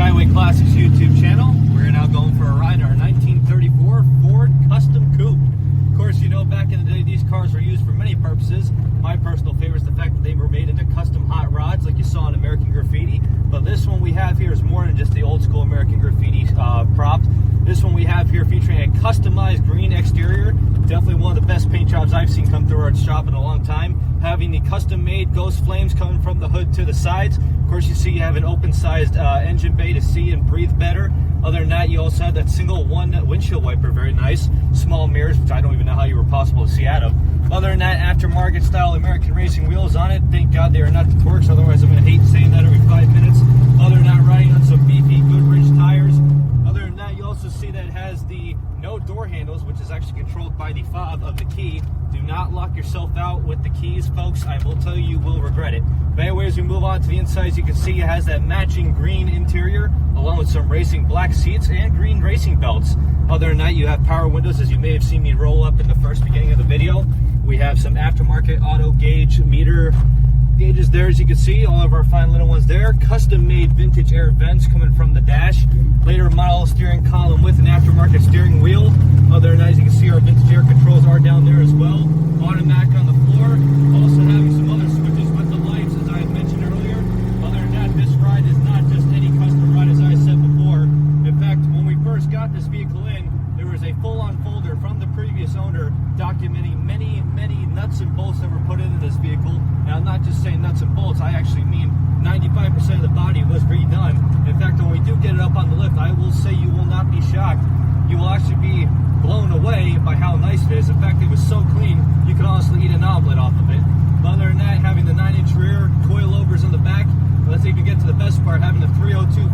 Skyway Classics YouTube channel. We're now going for a ride in our 1934 Ford Custom Coupe. Of course, you know, back in the day, these cars were used for many purposes. My personal favorite is the fact that they were made into custom hot rods like you saw in American Graffiti. But this one we have here is more than just the old school American Graffiti prop. This one we have here featuring a customized green exterior. Definitely one of the best paint jobs I've seen come through our shop in a long time. Having the custom-made ghost flames coming from the hood to the sides. Of course, you see you have an open-sized engine bay to see and breathe better. Other than that, you also have that single one windshield wiper, very nice. Small mirrors, which I don't even know how you were possible to see out of. Other than that, aftermarket style American racing wheels on it. Thank God they are not the Torx, otherwise I'm going to hate saying that every 5 minutes. Other than that, riding on some beefy Goodrich tires. Other than that, you also see that it has the no door handles, which is actually controlled by the fob of the key. Do not lock yourself out with the keys, folks. I will tell you, you will regret it. But anyway, as we move on to the inside, as you can see, it has that matching green interior, along with some racing black seats and green racing belts. Other than that, you have power windows, as you may have seen me roll up in the first beginning of the video. We have some aftermarket auto gauge meter gauges there, as you can see, all of our fine little ones there. Custom made vintage air vents coming from the dash. Later model steering column with an aftermarket steering wheel. Other than that, as you can see, our vintage air controls are down there as well. Automatic on the floor. Also having some other switches with the lights, as I had mentioned earlier. Other than that, this ride is not just any custom ride, as I said before. In fact, when we first got this vehicle in, there was a full-on folder from the previous owner documenting many nuts and bolts that were put into this vehicle. Now, I'm not just saying nuts and bolts, I actually mean 95% of the body was redone. In fact, when we do get it up on the lift, I will say you will not be shocked. You will actually be blown away by how nice it is. In fact, it was so clean, you could honestly eat an omelet off of it. But other than that, having the 9-inch rear, coilovers in the back, let's even get to the best part, having the 302